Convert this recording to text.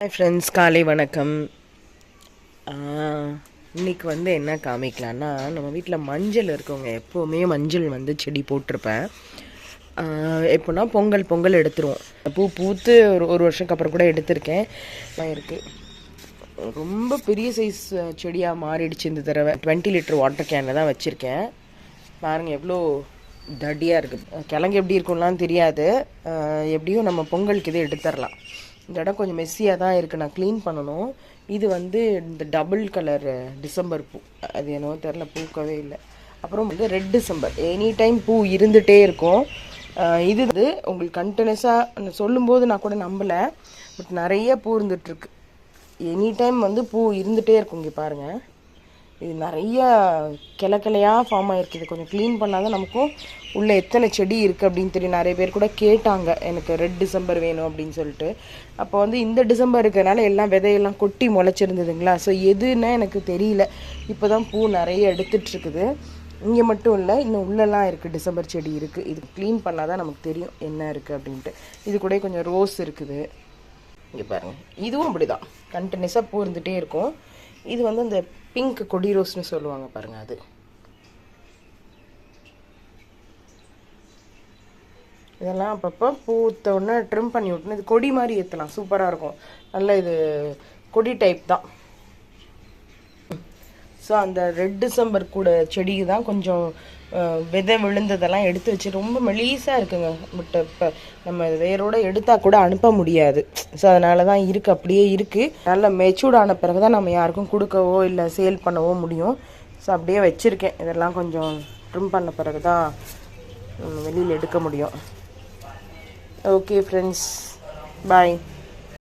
Hi friends, காலை வணக்கம். இன்றைக்கி என்ன காமிக்கலான்னா, நம்ம வீட்டில் மஞ்சள் இருக்கவங்க எப்போவுமே மஞ்சள் செடி போட்டிருப்பேன். எப்போனா பொங்கல் எடுத்துருவோம். பூ பூத்து ஒரு வருஷத்துக்கு அப்புறம் கூட எடுத்திருக்கேன். இருக்குது ரொம்ப பெரிய சைஸ் செடியாக மாறிடுச்சு இந்த தடவை. 20 லிட்டர் வாட்டர் கேனில் தான் வச்சுருக்கேன். பாருங்கள் எவ்வளோ தடியாக இருக்குது. கிழங்கு எப்படி இருக்கும்லாம் தெரியாது. எப்படியும் நம்ம பொங்கலுக்கு இதை எடுத்துடலாம். இந்த இடம் கொஞ்சம் மெஸ்ஸியாக தான் இருக்குது, நான் க்ளீன் பண்ணணும். இது இந்த டபுள் கலர் டிசம்பர் பூ, அது என்னவோ தெரில, பூக்கவே இல்லை. அப்புறம் ரெட் டிசம்பர், எனி டைம் பூ இருந்துகிட்டே இருக்கும். இது உங்களுக்கு கண்டினியூஸாக சொல்லும்போது நான் கூட நம்பலை, பட் நிறைய பூ இருந்துகிட்ருக்கு. எனி டைம் பூ இருந்துகிட்டே இருக்கும். இங்கே பாருங்கள், இது நிறைய கிளையாக ஃபார்ம் ஆகிருக்கு. இது கொஞ்சம் க்ளீன் பண்ணால் தான் நமக்கும் உள்ளே எத்தனை செடி இருக்குது அப்படின்னு தெரியும். நிறைய பேர் கூட கேட்டாங்க, எனக்கு ரெட் டிசம்பர் வேணும் அப்படின்னு சொல்லிட்டு. அப்போ இந்த டிசம்பர் இருக்கிறனால எல்லாம் விதையெல்லாம் கொட்டி முளைச்சிருந்ததுங்களா. ஸோ எதுன்னு எனக்கு தெரியல. இப்போ தான் பூ நிறைய எடுத்துகிட்ருக்குது. இங்கே மட்டும் இல்லை, இன்னும் உள்ளெல்லாம் இருக்குது, டிசம்பர் செடி இருக்குது. இது க்ளீன் பண்ணால் தான் நமக்கு தெரியும் என்ன இருக்குது அப்படின்ட்டு. இது கூட கொஞ்சம் ரோஸ் இருக்குது. இங்கே பாருங்கள், இதுவும் அப்படி தான் கண்டினியூஸாக பூ இருந்துகிட்டே இருக்கும். இது இந்த பிங்க் கொடி ரோஸ்னு சொல்லுவாங்க பாருங்கள், அது. இதெல்லாம் அப்பப்போ பூத்த உடனே ட்ரிம் பண்ணி விட்டுணும். இது கொடி மாதிரி ஏற்றலாம், சூப்பராக இருக்கும். நல்ல இது கொடி டைப் தான். ஸோ அந்த ரெட் டிசம்பர் கூட செடிக்கு தான் கொஞ்சம் விதை விழுந்ததெல்லாம் எடுத்து வச்சு, ரொம்ப மெலீஸாக இருக்குங்க. பட் இப்போ நம்ம வேரோடு எடுத்தால் கூட அனுப்ப முடியாது. ஸோ அதனால தான் இருக்குது, அப்படியே இருக்குது. நல்ல மெச்சூர்ட் ஆன பிறகு தான் நம்ம யாருக்கும் கொடுக்கவோ இல்லை சேல் பண்ணவோ முடியும். ஸோ அப்படியே வச்சுருக்கேன். இதெல்லாம் கொஞ்சம் ட்ரிம் பண்ண பிறகு தான் வெளியில் எடுக்க முடியும். ஓகே ஃப்ரெண்ட்ஸ், பாய்.